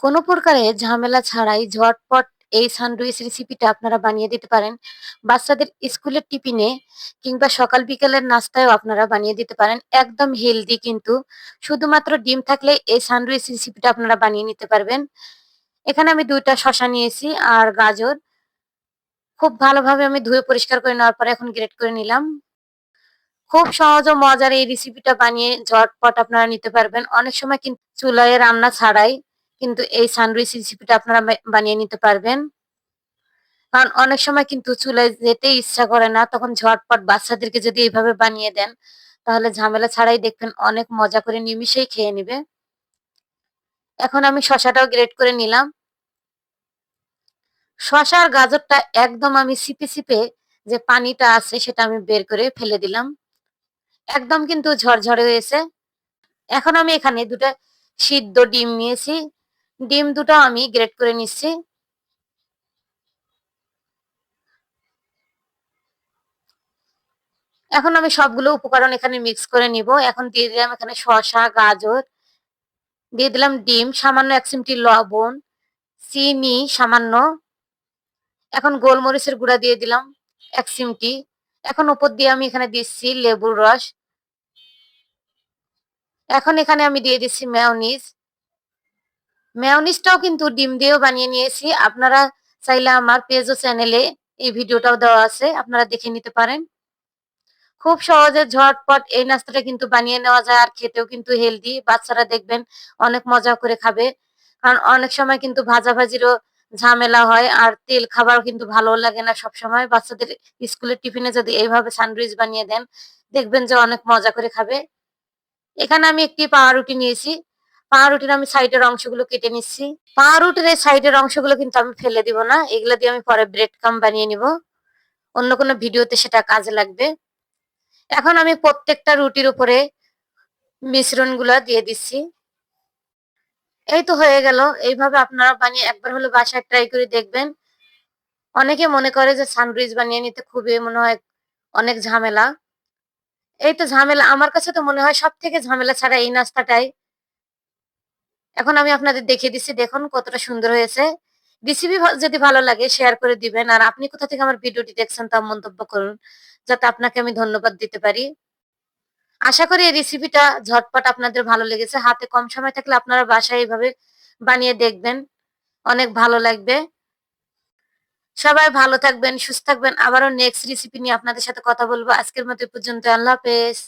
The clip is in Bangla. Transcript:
কোনো প্রকারে ঝামেলা ছাড়াই ঝটপট এই স্যান্ডউইচ রেসিপিটা আপনারা বানিয়ে দিতে পারেন। বাচ্চাদের স্কুলের টিফিনে কিংবা সকাল বিকেলের নাস্তায়ও আপনারা বানিয়ে দিতে পারেন। একদম হেলদি কিন্তু। শুধুমাত্র ডিম থাকলেই এই স্যান্ডউইচ রেসিপিটা আপনারা বানিয়ে নিতে পারবেন। এখানে আমি ২ টা শসা নিয়েছি আর গাজর। খুব ভালোভাবে আমি ধুয়ে পরিষ্কার করে নেওয়ার পরে এখন গ্রেট করে নিলাম। খুব সহজ ও মজার এই রেসিপিটা বানিয়ে ঝটপট আপনারা নিতে পারবেন। অনেক সময় কিন্তু চুলায় রান্না ছাড়াই কিন্তু এই স্যান্ডউইচ রেসিপিটা আপনারা বানিয়ে নিতে পারবেন। কারণ অনেক সময় কিন্তু চুলায় যেতে ইচ্ছা করে না। তখন ঝটপট বাচ্চাদেরকে যদি এভাবে বানিয়ে দেন, তাহলে ঝামেলা ছাড়াই দেখবেন অনেক মজা করে নিমিষেই খেয়ে নিবে। এখন আমি শসাটাও গ্রেট করে নিলাম। শসা আর গাজরটা একদম আমি চিপে যে পানিটা আছে সেটা আমি বের করে ফেলে দিলাম। একদম কিন্তু ঝরঝরে হয়েছে। এখন আমি এখানে ২ টা সিদ্ধ ডিম নিয়েছি। ডিম ২ টাও আমি গ্রেট করে নিচ্ছি। এখন আমি সবগুলো উপকরণ এখানে মিক্স করে নিব। এখন দিয়ে দিলাম এখানে শসা, গাজর, দিয়ে দিলাম ডিম, সামান্য ১ চিমটি লবণ, চিনি সামান্য, এখন গোলমরিচের গুঁড়া দিয়ে দিলাম ১ চিমটি। এখন উপর দিয়ে আমি এখানে দিচ্ছি লেবুর রস। এখন এখানে আমি দিয়ে দিচ্ছি মেয়োনিজ। মেয়োনিজটাও কিন্তু ডিম দিয়েও বানিয়ে নিয়েছি। আপনারা চাইলে আমার পেজ ও চ্যানেলে এই ভিডিওটাও দেওয়া আছে। আপনারা দেখে নিতে পারেন। খুব সহজে ঝটপট এই নাস্তাটা কিন্তু বানিয়ে নেওয়া যায় আর খেতেও কিন্তু হেলদি। বাচ্চারা দেখবেন অনেক মজা করে খাবে। কারণ অনেক সময় কিন্তু ভাজাভাজিরও ঝামেলা হয় আর তেল খাবারও কিন্তু ভালোও লাগে না সবসময়। বাচ্চাদের স্কুলের টিফিনে যদি এইভাবে স্যান্ডউইচ বানিয়ে দেন, দেখবেন যে অনেক মজা করে খাবে। এখানে আমি একটি পাউরুটি নিয়েছি। পাউরুটির আমি সাইডের অংশগুলো কেটে নিচ্ছি। পাউরুটির এই সাইডের অংশগুলো কিন্তু আমি ফেলে দিব না। এগুলা দিয়ে আমি পরে ব্রেড ক্রাম্ব বানিয়ে নিব। অন্য কোনো ভিডিওতে সেটা কাজে লাগবে। এখন আমি প্রত্যেকটা রুটির উপরে মিশ্রণগুলা দিয়ে দিচ্ছি। এই তো হয়ে গেল। এইভাবে আপনারা বানিয়ে একবার হলে বাসায় ট্রাই করে দেখবেন। অনেকে মনে করে যে স্যান্ডউইচ বানিয়ে নিতে খুবই মনে হয় অনেক ঝামেলা। এই তো ঝামেলা আমার কাছে তো মনে হয় সবথেকে ঝামেলা ছাড়া এই নাস্তাটাই। এখন আমি আপনাদের দেখিয়ে দিচ্ছি দেখুন কতটা সুন্দর হয়েছে। রেসিপি যদি ভালো লাগে শেয়ার করে দিবেন। আর আপনি কোথা থেকে আমার ভিডিওটি দেখছেন তা মন্তব্য করুন। যাতে আপনাকে আমি ধন্যবাদ দিতে পারি। আশা করি এই রেসিপিটা ঝটপট আপনাদের ভালো লেগেছে। হাতে কম সময় থাকলে আপনারা বাসায় এভাবে বানিয়ে দেখবেন। অনেক ভালো লাগবে। সবাই ভালো থাকবেন, সুস্থ থাকবেন। আবারও নেক্সট রেসিপি নিয়ে আপনাদের সাথে কথা বলব। আজকের মতো এ পর্যন্ত। আল্লাহ হাফেজ।